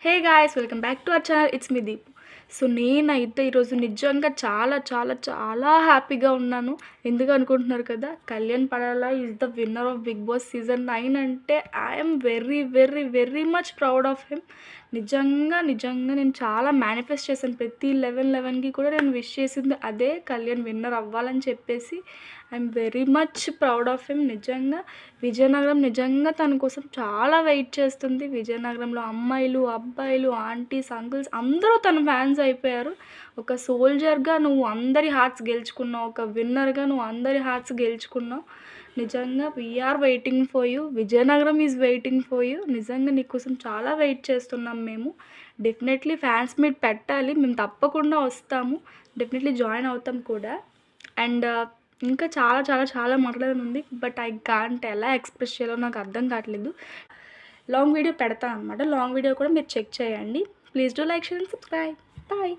Hey guys welcome back to our channel. It's me Deepu. So నేనైతే ఈరోజు నిజంగా చాలా చాలా చాలా హ్యాపీగా ఉన్నాను. ఎందుకు అనుకుంటున్నారు కదా, Kalyan Padala is the winner of Bigg Boss season 9 అంటే I'm very very very much proud of him. నిజంగా నిజంగా నేను చాలా మేనిఫెస్ట్ చేశాను. ప్రతి 11/11కి కూడా నేను విష్ చేసింది అదే, కళ్యాణ్ విన్నర్ అవ్వాలని చెప్పేసి. I'm very much proud of him. నిజంగా విజయనగరం నిజంగా తన కోసం చాలా వెయిట్ చేస్తుంది. విజయనగరంలో అమ్మాయిలు, అబ్బాయిలు, ఆంటీస్, అంకుల్స్ అందరూ తన ఫ్యాన్స్ అయిపోయారు. ఒక సోల్జర్గా నువ్వు అందరి హార్ట్స్ గెలుచుకున్నావు, ఒక విన్నర్గా నువ్వు అందరి హార్ట్స్ గెలుచుకున్నావు. నిజంగా we're waiting for you. Vizianagaram is waiting for you. నిజంగా నీకోసం చాలా వెయిట్ చేస్తున్నాం మేము. డెఫినెట్లీ ఫ్యాన్స్ మీట్ పెట్టాలి, మేము తప్పకుండా వస్తాము, డెఫినెట్లీ జాయిన్ అవుతాం కూడా. అండ్ ఇంకా చాలా చాలా చాలా మాట్లాడాలని ఉంది, బట్ ఐ కాంట్. ఎలా ఎక్స్ప్రెస్ చేయాలో నాకు అర్థం కావట్లేదు. లాంగ్ వీడియో పెడతాను అనమాట. లాంగ్ వీడియో కూడా మీరు చెక్ చేయండి. Please do like, share and subscribe. Bye.